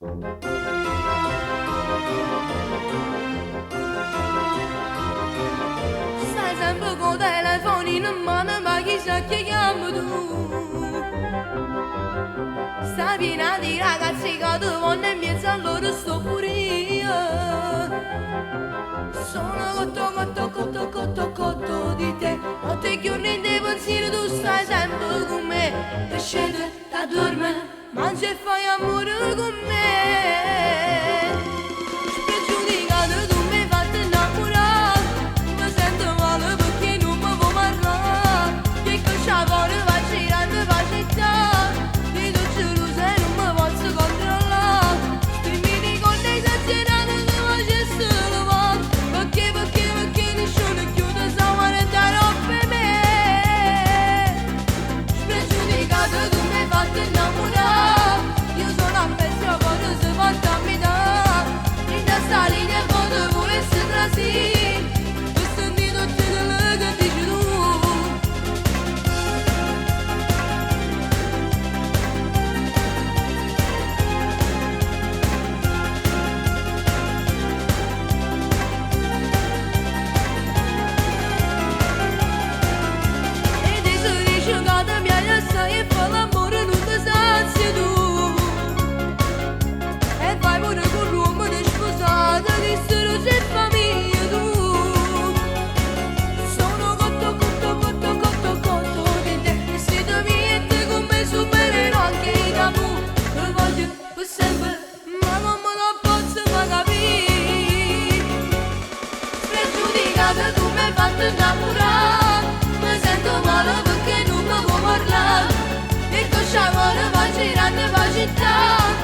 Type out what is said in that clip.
Stai sempre con telefono in mano, ma chissà che chiamo tu. Sta piena di ragazzi che ti vanno in mezzo a loro sto pure io. Sono cotto di te, a te che non ti pensiero tu stai sempre con me. Ti scende, ti dorme, mangi e fai amore con me. Spregiudicato tu mi hai fatto innamorare, mi sento male perché non mi vuoi parlare. Che cosa vuole va girando va città, di tu gelosa e non mi posso controllare. Se mi ricordi esagerato che facessi lo male, perché nessuno chiude sa guardare per me. Spregiudicato tu mi hai fatto innamorare, io sono a pezzo quando si fatta a metà. In testa linea quando volessi trasì, ho sentito tutto quello che dici tu. E adesso dici che ti piace assai e fa l'amore non ti sazi tu. E vai pure con l'uomo di sposata, che solo c'è famiglia tu. Sono cotto di te, e se ti metti con me supererò anche i tabù. Lo voglio per sempre, ma non me lo posso mai capire. Spregiudicata tu mi hai fatto innamorare, mi sento male perché non mi vuoi parlare. E cosa vuole va girando va città,